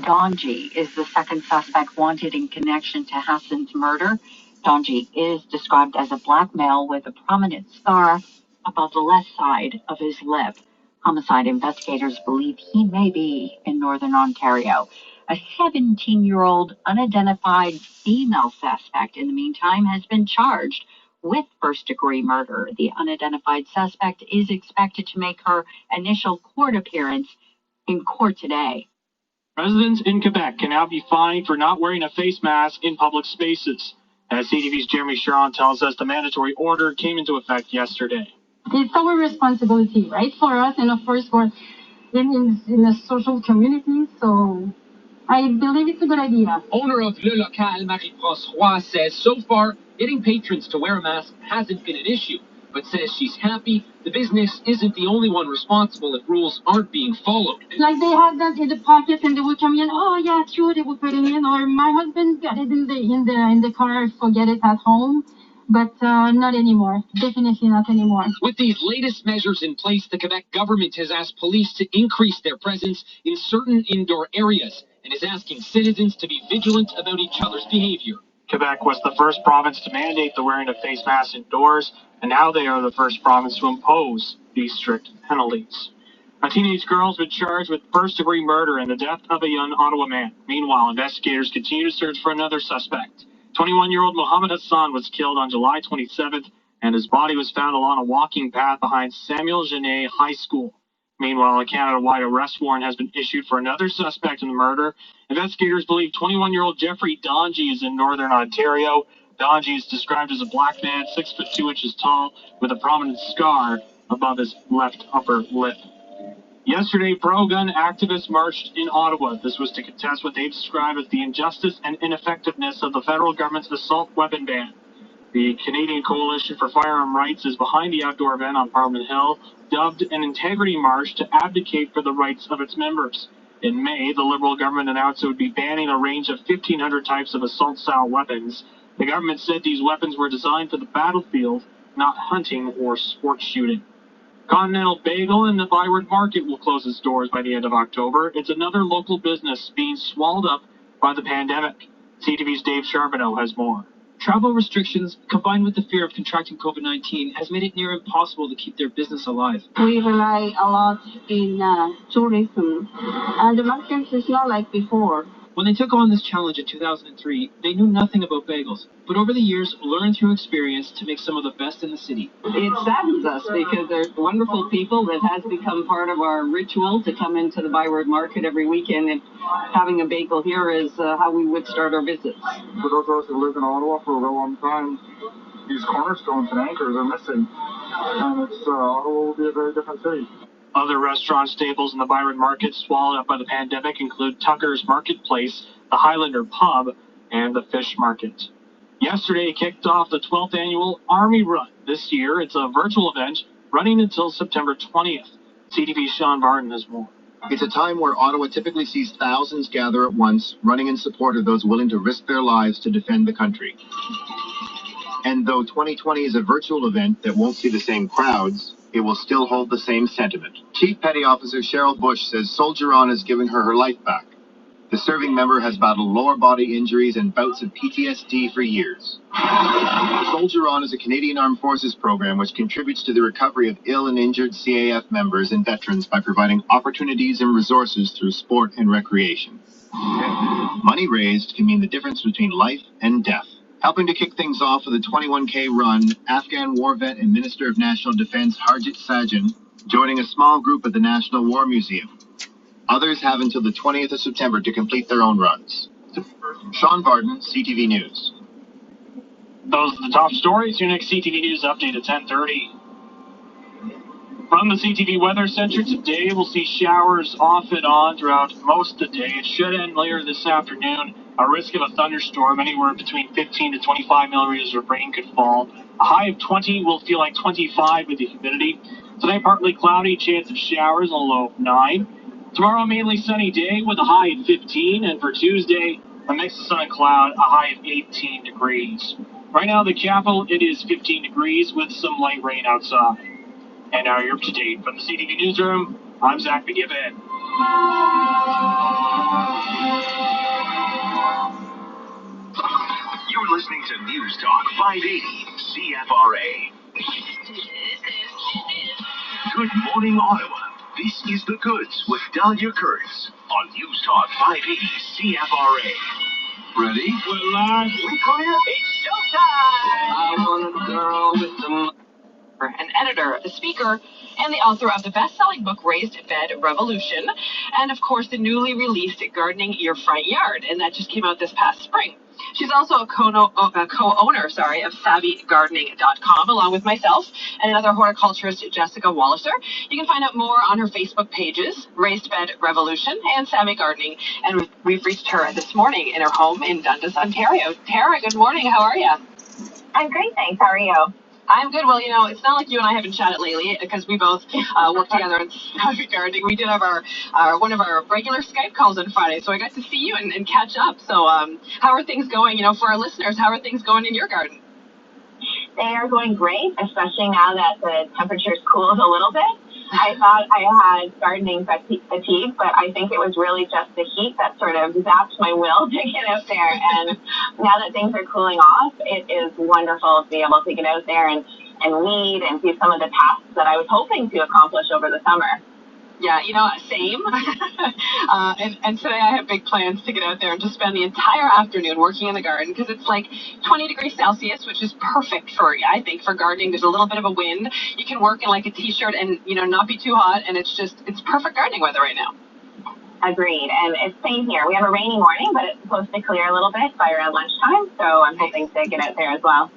Donji is the second suspect wanted in connection to Hassan's murder. Donji is described as a black male with a prominent scar above the left side of his lip. Homicide investigators believe he may be in Northern Ontario. A 17-year-old unidentified female suspect, in the meantime, has been charged with first-degree murder. The unidentified suspect is expected to make her initial court appearance in court today. Residents in Quebec can now be fined for not wearing a face mask in public spaces. As CTV's Jeremy Sharon tells us, the mandatory order came into effect yesterday. It's our responsibility, right, for us, and of course for in a social community, so I believe it's a good idea. Owner of Le Local, Marie-Françoise, says so far getting patrons to wear a mask hasn't been an issue, but says she's happy the business isn't the only one responsible if rules aren't being followed. Like they had that in the pocket and they would come in, oh yeah, sure, they would put it in, or my husband got it in the car, forget it at home. But not anymore. Definitely not anymore. With these latest measures in place, the Quebec government has asked police to increase their presence in certain indoor areas and is asking citizens to be vigilant about each other's behavior. Quebec was the first province to mandate the wearing of face masks indoors, and now they are the first province to impose these strict penalties. A teenage girl has been charged with first-degree murder in the death of a young Ottawa man. Meanwhile, investigators continue to search for another suspect. 21-year-old Mohammed Hassan was killed on July 27th, and his body was found along a walking path behind Samuel Genet High School. Meanwhile, a Canada-wide arrest warrant has been issued for another suspect in the murder. Investigators believe 21-year-old Jeffrey Donji is in Northern Ontario. Donji is described as a black man, 6 foot 2 inches tall, with a prominent scar above his left upper lip. Yesterday, pro-gun activists marched in Ottawa. This was to contest what they describe as the injustice and ineffectiveness of the federal government's assault weapon ban. The Canadian Coalition for Firearm Rights is behind the outdoor event on Parliament Hill, dubbed an integrity march to advocate for the rights of its members. In May, the Liberal government announced it would be banning a range of 1,500 types of assault-style weapons. The government said these weapons were designed for the battlefield, not hunting or sport shooting. Continental Bagel in the Byward Market will close its doors by the end of October. It's another local business being swallowed up by the pandemic. CTV's Dave Charbonneau has more. Travel restrictions, combined with the fear of contracting COVID-19, has made it near impossible to keep their business alive. We rely a lot in tourism, and the market is not like before. When they took on this challenge in 2003, they knew nothing about bagels, but over the years learned through experience to make some of the best in the city. It saddens us because they're wonderful people that has become part of our ritual to come into the Byward Market every weekend, and having a bagel here is how we would start our visits. For those of us who live in Ottawa for a real long time, these cornerstones and anchors are missing, and Ottawa will be a very different city. Other restaurant staples in the Byward Market swallowed up by the pandemic include Tucker's Marketplace, the Highlander Pub, and the Fish Market. Yesterday kicked off the 12th annual Army Run. This year, it's a virtual event running until September 20th. CTV's Sean Barton has more. It's a time where Ottawa typically sees thousands gather at once, running in support of those willing to risk their lives to defend the country. And though 2020 is a virtual event that won't see the same crowds, it will still hold the same sentiment. Chief Petty Officer Cheryl Bush says Soldier On is giving her life back. The serving member has battled lower body injuries and bouts of PTSD for years. Soldier On is a Canadian Armed Forces program which contributes to the recovery of ill and injured CAF members and veterans by providing opportunities and resources through sport and recreation. Money raised can mean the difference between life and death. Helping to kick things off with a 21K run, Afghan war vet and Minister of National Defense Harjit Sajjan joining a small group at the National War Museum. Others have until the 20th of September to complete their own runs. Sean Barton, CTV News. Those are the top stories. Your next CTV News update at 10:30. From the CTV Weather Center today, we'll see showers off and on throughout most of the day. It should end later this afternoon. A risk of a thunderstorm, anywhere between 15 to 25 millimeters of rain could fall. A high of 20 will feel like 25 with the humidity. Tonight, partly cloudy, chance of showers, a low of 9. Tomorrow, mainly sunny day with a high of 15. And for Tuesday, a mix of sun and cloud, a high of 18 degrees. Right now, the capital, it is 15 degrees with some light rain outside. And now you're up to date. From the CTV Newsroom, I'm Zach McGibbon. 580 CFRA. Good morning, Ottawa. This is The Goods with Dahlia Curtis on News Talk 580 CFRA. Ready? We're live. We clear. It's showtime. I want a girl with some... An editor, the speaker, and the author of the best-selling book Raised Bed Revolution, and of course the newly released Gardening Your Front Yard, and that just came out this past spring. She's also a co-owner of SavvyGardening.com, along with myself and another horticulturist, Jessica Walliser. You can find out more on her Facebook pages, Raised Bed Revolution and Savvy Gardening, and we've reached her this morning in her home in Dundas, Ontario. Tara, good morning. How are you? I'm great, thanks. How are you? I'm good. Well, it's not like you and I haven't chatted lately because we both work together in Savvy Gardening. We did have our one of our regular Skype calls on Friday, so I got to see you and catch up. So how are things going, for our listeners? How are things going in your garden? They are going great, especially now that the temperature's cooled a little bit. I thought I had gardening fatigue, but I think it was really just the heat that sort of zapped my will to get out there. And now that things are cooling off, it is wonderful to be able to get out there and weed and do some of the tasks that I was hoping to accomplish over the summer. Yeah, same. and today I have big plans to get out there and just spend the entire afternoon working in the garden because it's like 20 degrees Celsius, which is perfect I think, for gardening. There's a little bit of a wind. You can work in like a t-shirt and, not be too hot. And it's perfect gardening weather right now. Agreed. And it's same here. We have a rainy morning, but it's supposed to clear a little bit by around lunchtime. So I'm hoping to get out there as well.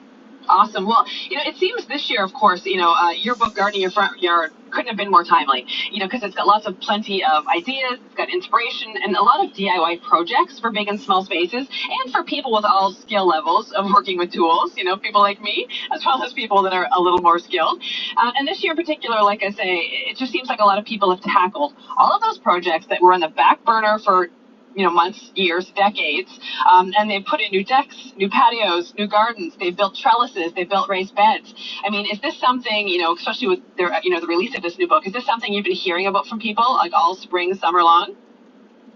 Awesome. Well, it seems this year, of course, your book, Gardening Your Front Yard, couldn't have been more timely, because it's got plenty of ideas, it's got inspiration, and a lot of DIY projects for big and small spaces, and for people with all skill levels of working with tools, people like me, as well as people that are a little more skilled. And this year in particular, like I say, it just seems like a lot of people have tackled all of those projects that were on the back burner for months, years, decades, and they've put in new decks, new patios, new gardens. They've built trellises. They've built raised beds. I mean, is this something, especially with their, the release of this new book, is this something you've been hearing about from people, like all spring, summer long?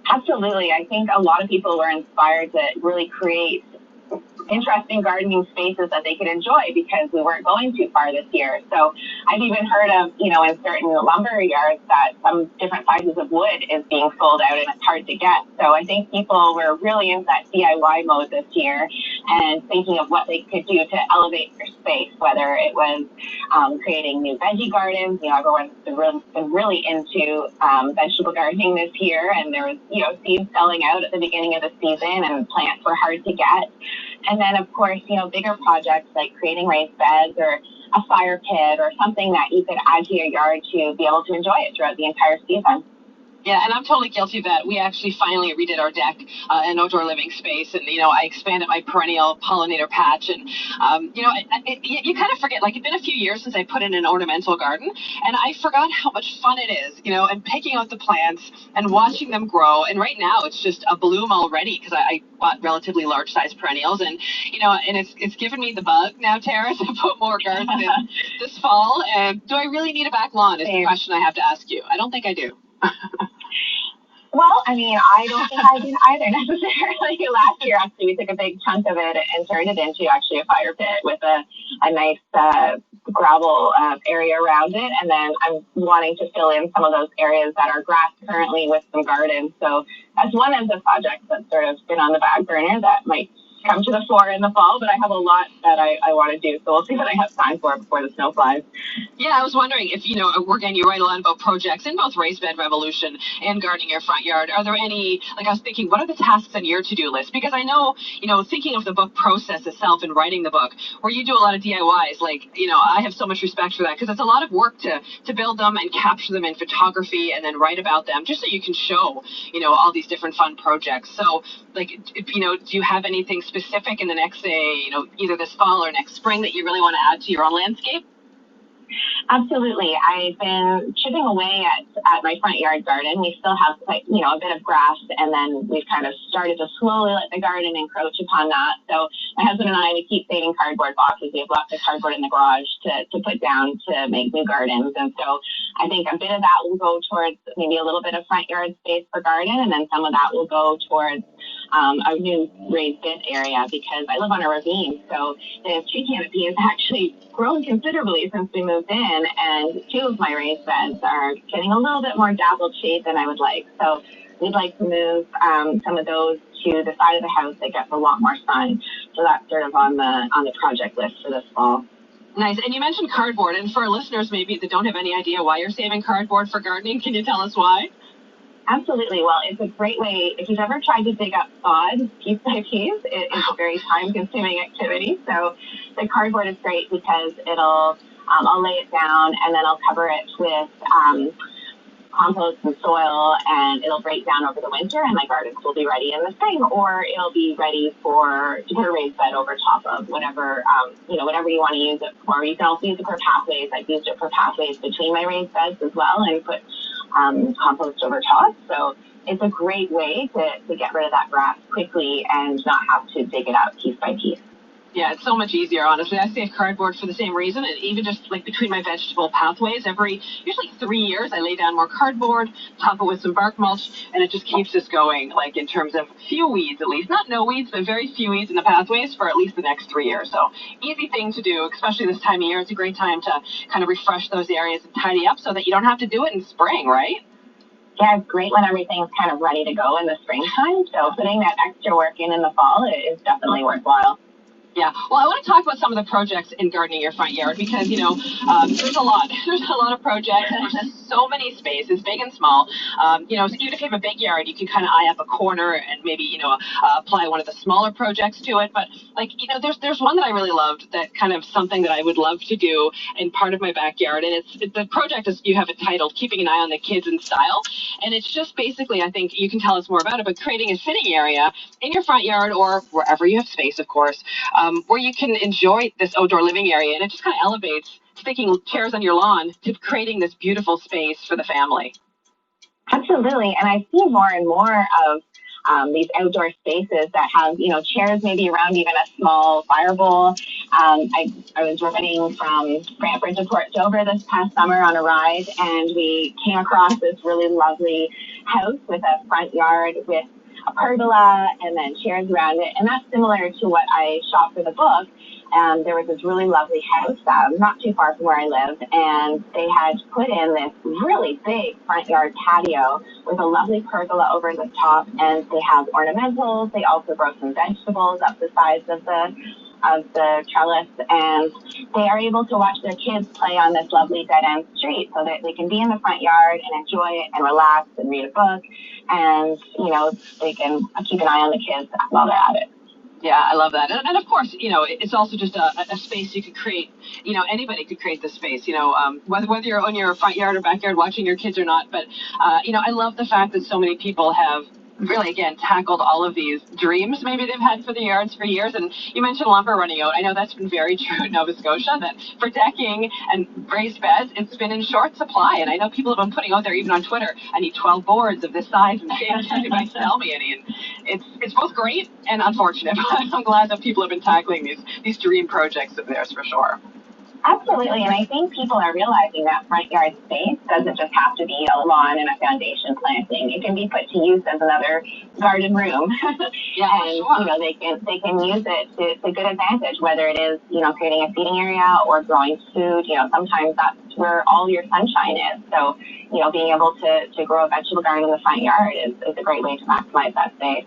Absolutely. I think a lot of people were inspired to really create interesting gardening spaces that they could enjoy because we weren't going too far this year. So I've even heard of, in certain lumber yards that some different sizes of wood is being sold out and it's hard to get. So I think people were really in that DIY mode this year and thinking of what they could do to elevate their space, whether it was creating new veggie gardens. Everyone's been really into vegetable gardening this year, and there was, seeds selling out at the beginning of the season and plants were hard to get. And then, of course, bigger projects like creating raised beds or a fire pit or something that you could add to your yard to be able to enjoy it throughout the entire season. Yeah, and I'm totally guilty of that. We actually finally redid our deck, an outdoor living space, and, I expanded my perennial pollinator patch, and, you kind of forget, like, it's been a few years since I put in an ornamental garden, and I forgot how much fun it is, and picking out the plants and watching them grow, and right now it's just a bloom already, because I bought relatively large-sized perennials, and, and it's given me the bug now, Tara, to put more gardens in this fall, and do I really need a back lawn is the question I have to ask you. I don't think I do. Well, I don't think I did either necessarily. Last year, actually, we took a big chunk of it and turned it into actually a fire pit with a nice gravel area around it. And then I'm wanting to fill in some of those areas that are grass currently with some gardens. So that's one of the projects that's sort of been on the back burner that might come to the fore in the fall, but I have a lot that I want to do, so we'll see what I have time for before the snow flies. Yeah, I was wondering if, again, you write a lot about projects in both Raised Bed Revolution and Gardening Your Front Yard. Are there any, I was thinking, what are the tasks on your to-do list? Because I know, thinking of the book process itself and writing the book, where you do a lot of DIYs, I have so much respect for that, because it's a lot of work to build them and capture them in photography and then write about them, just so you can show, all these different fun projects. So, do you have anything specific in the next, say, either this fall or next spring that you really want to add to your own landscape? Absolutely. I've been chipping away at my front yard garden. We still have a bit of grass, and then we've kind of started to slowly let the garden encroach upon that. So my husband and I, we keep saving cardboard boxes. We have lots of cardboard in the garage to put down to make new gardens. And so I think a bit of that will go towards maybe a little bit of front yard space for garden, and then some of that will go towards a new raised bed area because I live on a ravine. So the tree canopy has actually grown considerably since we moved in, and 2 of my raised beds are getting a little bit more dappled shade than I would like. So we'd like to move some of those to the side of the house that gets a lot more sun. So that's sort of on the project list for this fall. Nice. And you mentioned cardboard, and for our listeners maybe that don't have any idea why you're saving cardboard for gardening, can you tell us why? Absolutely. Well, it's a great way. If you've ever tried to dig up sod piece by piece, it is a very time-consuming activity. So the cardboard is great because I'll lay it down and then I'll cover it with compost and soil, and it'll break down over the winter, and my gardens will be ready in the spring, or it'll be ready to put a raised bed over top of whatever whatever you want to use it for. You can also use it for pathways. I've used it for pathways between my raised beds as well, and put compost over top. So it's a great way to get rid of that grass quickly and not have to dig it out piece by piece. Yeah, it's so much easier, honestly. I save cardboard for the same reason, and even just like between my vegetable pathways, usually 3 years, I lay down more cardboard, top it with some bark mulch, and it just keeps us going, like in terms of few weeds at least. Not no weeds, but very few weeds in the pathways for at least the next 3 years. So easy thing to do, especially this time of year. It's a great time to kind of refresh those areas and tidy up so that you don't have to do it in spring, right? Yeah, it's great when everything's kind of ready to go in the springtime. So putting that extra work in the fall is definitely worthwhile. Yeah, well, I want to talk about some of the projects in gardening your front yard because, there's a lot. There's a lot of projects. There's so many spaces, big and small. So even if you have a big yard, you can kind of eye up a corner and maybe, apply one of the smaller projects to it. But, there's one that I really loved that kind of something that I would love to do in part of my backyard. And the project is, you have it titled, Keeping an Eye on the Kids in Style. And it's just basically, I think you can tell us more about it, but creating a sitting area in your front yard or wherever you have space, of course, where you can enjoy this outdoor living area. And it just kind of elevates sticking chairs on your lawn to creating this beautiful space for the family. Absolutely. And I see more and more of these outdoor spaces that have, chairs maybe around even a small fire bowl. I was riding from Brantford to Port Dover this past summer on a ride, and we came across this really lovely house with a front yard with a pergola and then chairs around it. And that's similar to what I shot for the book. There was this really lovely house not too far from where I live, and they had put in this really big front yard patio with a lovely pergola over the top, and they have ornamentals. They also grow some vegetables up the sides of the trellis, and they are able to watch their kids play on this lovely dead-end street so that they can be in the front yard and enjoy it and relax and read a book, and, they can keep an eye on the kids while they're at it. Yeah, I love that. And of course, it's also just a space you could create. Anybody could create this space, whether you're on your front yard or backyard watching your kids or not. But, I love the fact that so many people have really, again, tackled all of these dreams maybe they've had for the yards for years. And you mentioned lumber running out. I know that's been very true in Nova Scotia, that for decking and raised beds, it's been in short supply. And I know people have been putting out there, even on Twitter, I need 12 boards of this size and shape. Does anybody sell me any? And it's both great and unfortunate. I'm glad that people have been tackling these dream projects of theirs for sure. Absolutely, and I think people are realizing that front yard space doesn't just have to be a lawn and a foundation planting. It can be put to use as another garden room. Yeah, and sure. they can use it to good advantage, whether it is creating a seating area or growing food. Sometimes that's where all your sunshine is. So being able to grow a vegetable garden in the front yard is a great way to maximize that space.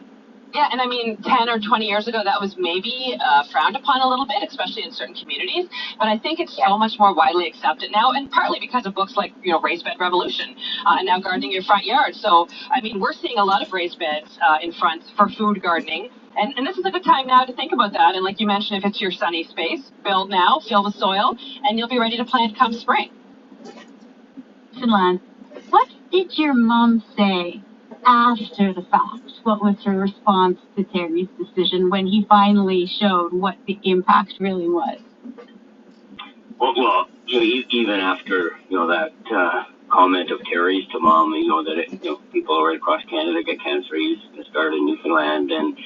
Yeah, and I mean, 10 or 20 years ago, that was maybe frowned upon a little bit, especially in certain communities. But I think it's so much more widely accepted now, and partly because of books like, Raised Bed Revolution, and now Gardening Your Front Yard. So, I mean, we're seeing a lot of raised beds in front for food gardening. And this is a good time now to think about that. And like you mentioned, if it's your sunny space, build now, fill the soil, and you'll be ready to plant come spring. Finland, what did your mom say after the fact? What was her response to Terry's decision when he finally showed what the impact really was? Well, even after that comment of Terry's to Mom, that people right across Canada get cancer. He's started in Newfoundland and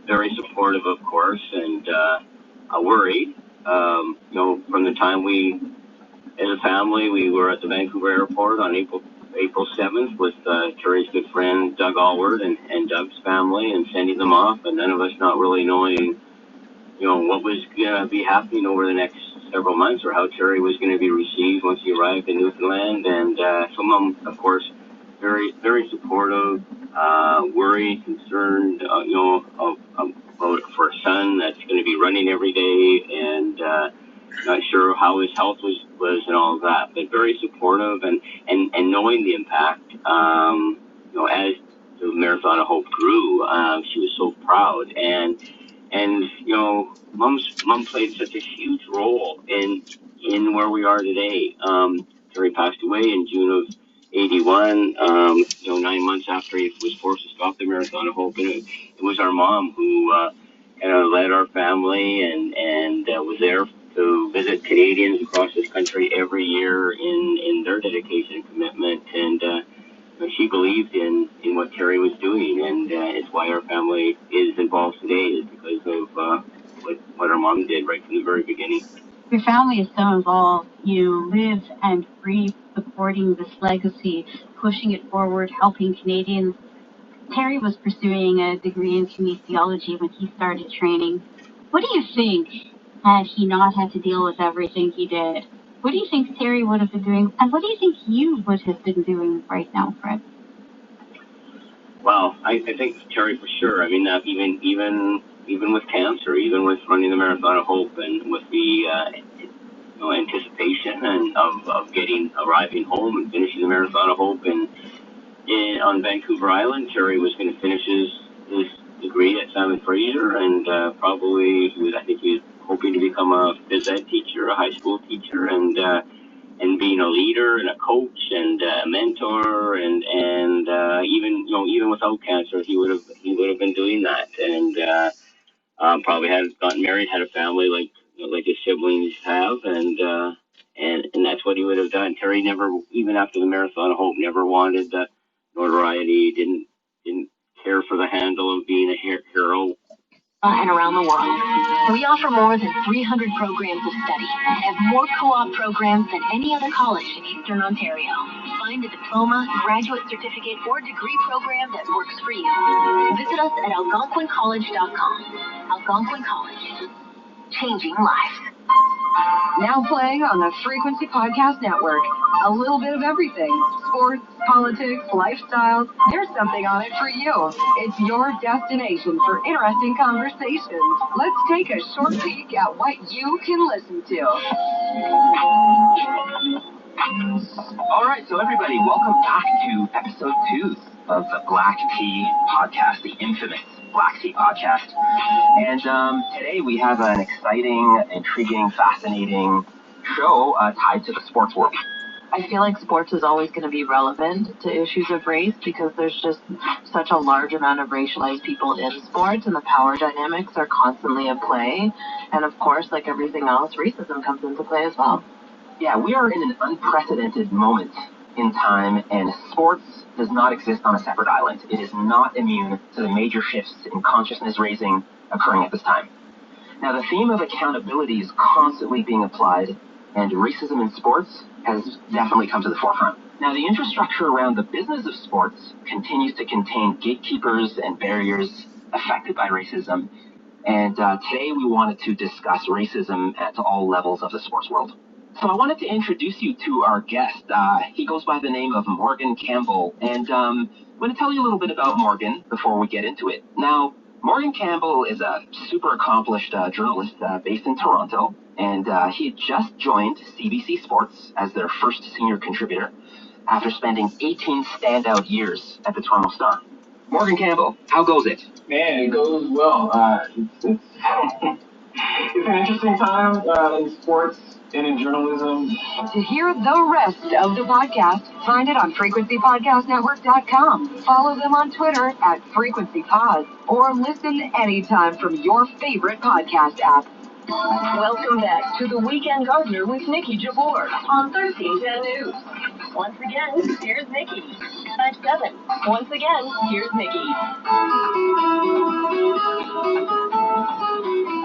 very supportive, of course, and worried. From the time we, as a family, we were at the Vancouver airport on April April 7th with Terry's good friend Doug Allward and Doug's family, and sending them off, and none of us not really knowing, what was going to be happening over the next several months, or how Terry was going to be received once he arrived in Newfoundland. And so Mom, of course, very, very supportive, worried, concerned, about for a son that's going to be running every day, and not sure how his health was and all of that, but very supportive, and knowing the impact, as the Marathon of Hope grew, she was so proud, and Mom played such a huge role in where we are today. Terry passed away in June of 81, 9 months after he was forced to stop the Marathon of Hope, and it was our mom who led our family and was there to visit Canadians across this country every year in their dedication and commitment, and she believed in what Terry was doing, and it's why our family is involved today, is because of what our mom did right from the very beginning. Your family is so involved. You live and breathe supporting this legacy, pushing it forward, helping Canadians. Terry was pursuing a degree in kinesiology when he started training. What do you think, had he not had to deal with everything he did? What do you think Terry would have been doing, and what do you think you would have been doing right now, Fred? Well, I think Terry for sure. I mean, even with cancer, even with running the Marathon of Hope, and with the anticipation and of arriving home and finishing the Marathon of Hope on Vancouver Island, Terry was going to finish his degree at Simon Fraser, and probably I think he was hoping to become a phys ed teacher, a high school teacher, and being a leader and a coach and a mentor, and even without cancer, he would have been doing that, and probably had gotten married, had a family like his siblings have, and that's what he would have done. Terry never, even after the Marathon of Hope, never wanted the notoriety. Didn't care for the handle of being a hero. And around the world. We offer more than 300 programs of study and have more co-op programs than any other college in Eastern Ontario. Find a diploma, graduate certificate, or degree program that works for you. Visit us at algonquincollege.com. Algonquin College. Changing lives. Now playing on the Frequency Podcast Network. A little bit of everything. Sports, politics, lifestyle. There's something on it for you. It's your destination for interesting conversations. Let's take a short peek at what you can listen to. All right, so everybody, welcome back to episode 2 of the Black Tea Podcast, the infamous Black Tea Podcast. And today we have an exciting, intriguing, fascinating show tied to the sports world. I feel like sports is always going to be relevant to issues of race because there's just such a large amount of racialized people in sports, and the power dynamics are constantly at play. And of course, like everything else, racism comes into play as well. Yeah, we are in an unprecedented moment in time, and sports does not exist on a separate island. It is not immune to the major shifts in consciousness raising occurring at this time. Now, the theme of accountability is constantly being applied, and racism in sports has definitely come to the forefront. Now, the infrastructure around the business of sports continues to contain gatekeepers and barriers affected by racism, and today we wanted to discuss racism at all levels of the sports world. So I wanted to introduce you to our guest. He goes by the name of Morgan Campbell, and I'm going to tell you a little bit about Morgan before we get into it. Now, Morgan Campbell is a super accomplished journalist based in Toronto, and he had just joined CBC Sports as their first senior contributor after spending 18 standout years at the Toronto Star. Morgan Campbell, how goes it? Man, it goes well. It's an interesting time in sports and in journalism. To hear the rest of the podcast, find it on frequencypodcastnetwork.com. Follow them on Twitter at FrequencyPod, or listen anytime from your favorite podcast app. Welcome back to The Weekend Gardener with Nikki Jabbour on 1310 News. Once again, here's Nikki. At 7. Once again, here's Nikki.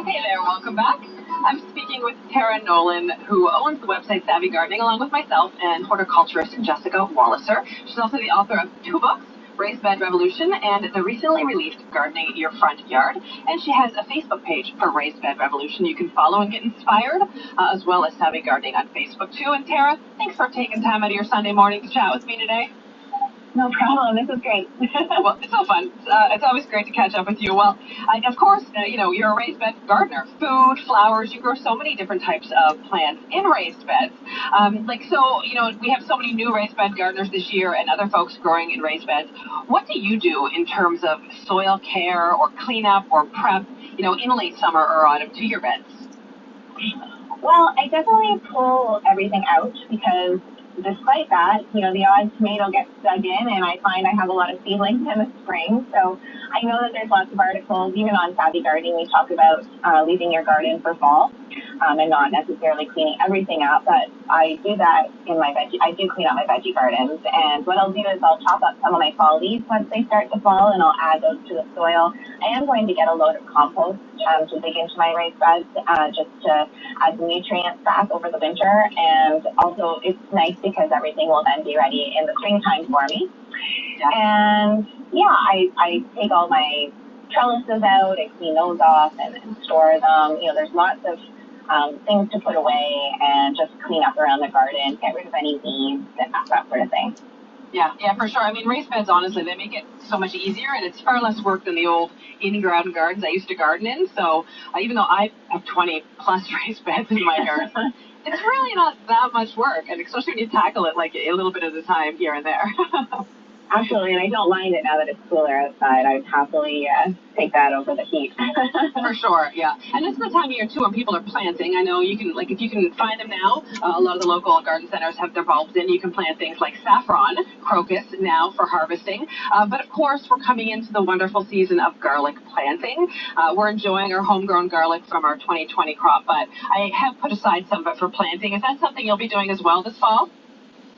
Hey there, welcome back. I'm speaking talking with Tara Nolan, who owns the website Savvy Gardening, along with myself and horticulturist Jessica Walliser. She's also the author of 2 books, Raised Bed Revolution and the recently released Gardening Your Front Yard. And she has a Facebook page for Raised Bed Revolution you can follow and get inspired, as well as Savvy Gardening on Facebook too. And Tara, thanks for taking time out of your Sunday morning to chat with me today. No problem. This is great. Well, it's so fun. It's always great to catch up with you. Well, of course, you're a raised bed gardener. Food, flowers, you grow so many different types of plants in raised beds. We have so many new raised bed gardeners this year and other folks growing in raised beds. What do you do in terms of soil care or cleanup or prep, in late summer or autumn to your beds? Well, I definitely pull everything out because despite that, the odd tomato gets dug in, and I find I have a lot of seedlings in the spring. So I know that there's lots of articles, even on Savvy Gardening, we talk about leaving your garden for fall and not necessarily cleaning everything up. But I do that in my veggie. I do clean up my veggie gardens, and what I'll do is I'll chop up some of my fall leaves once they start to fall, and I'll add those to the soil. I am going to get a load of compost to dig into my raised beds just to add some nutrients back over the winter, and also it's nice because everything will then be ready in the springtime for me. Yeah. And I take all my trellises out, I clean those off and store them. There's lots of things to put away and just clean up around the garden, get rid of any weeds and that sort of thing. Yeah, for sure. I mean, raised beds, honestly, they make it so much easier, and it's far less work than the old in-ground gardens I used to garden in. So even though I have 20 plus raised beds in my garden, it's really not that much work, and especially when you tackle it like a little bit at a time here and there. Absolutely, and I don't mind it now that it's cooler outside. I would happily take that over the heat. For sure, yeah. And this is the time of year, too, when people are planting. I know you can, if you can find them now, a lot of the local garden centers have their bulbs in. You can plant things like saffron, crocus now for harvesting. But, of course, we're coming into the wonderful season of garlic planting. We're enjoying our homegrown garlic from our 2020 crop, but I have put aside some of it for planting. Is that something you'll be doing as well this fall?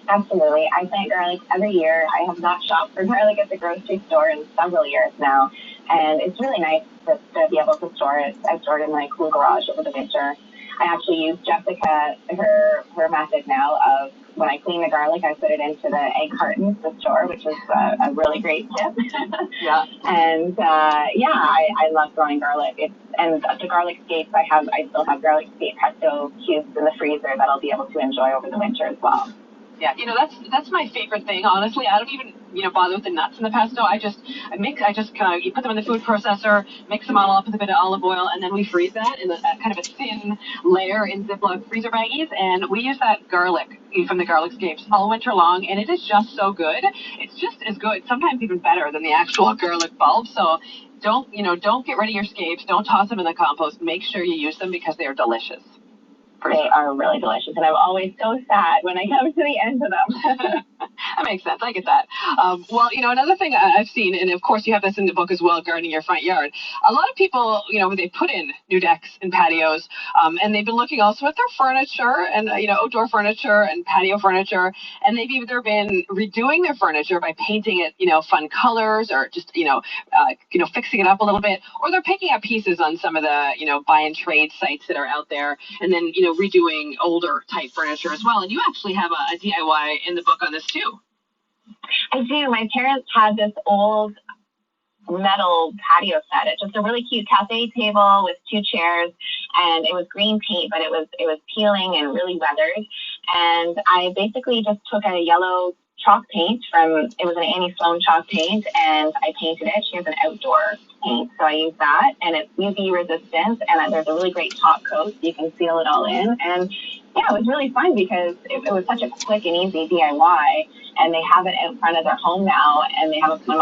Absolutely. I plant garlic every year. I have not shopped for garlic at the grocery store in several years now, and it's really nice to be able to store it. I store it in my cool garage over the winter. I actually use Jessica, her method now of when I clean the garlic, I put it into the egg cartons to store, which is a really great tip. Yeah. And I love growing garlic. And the garlic scapes I still have garlic scape pesto cubes in the freezer that I'll be able to enjoy over the winter as well. Yeah, that's my favorite thing, honestly. I don't even, bother with the nuts in the pesto. You put them in the food processor, mix them all up with a bit of olive oil, and then we freeze that in kind of a thin layer in Ziploc freezer baggies, and we use that garlic from the garlic scapes all winter long, and it is just so good. It's just as good, sometimes even better than the actual garlic bulb. So don't get rid of your scapes. Don't toss them in the compost. Make sure you use them because they are delicious. They are really delicious, and I'm always so sad when I come to the end of them. That makes sense. I get that. Another thing I've seen, and of course you have this in the book as well, Gardening Your Front Yard. A lot of people, they put in new decks and patios, and they've been looking also at their furniture and, outdoor furniture and patio furniture, and they've either been redoing their furniture by painting it, fun colors or just, fixing it up a little bit, or they're picking up pieces on some of the, buy and trade sites that are out there, and then, redoing older type furniture as well. And you actually have a DIY in the book on this too. I do. My parents had this old metal patio set. It's just a really cute cafe table with 2 chairs, and it was green paint, but it was peeling and really weathered. And I basically just took a yellow chalk paint it was an Annie Sloan chalk paint, and I painted it. She has an outdoor paint, so I used that, and it's UV resistant, and there's a really great top coat so you can seal it all in. And yeah, it was really fun because it was such a quick and easy DIY, and they have it out front of their home now, and they have my mom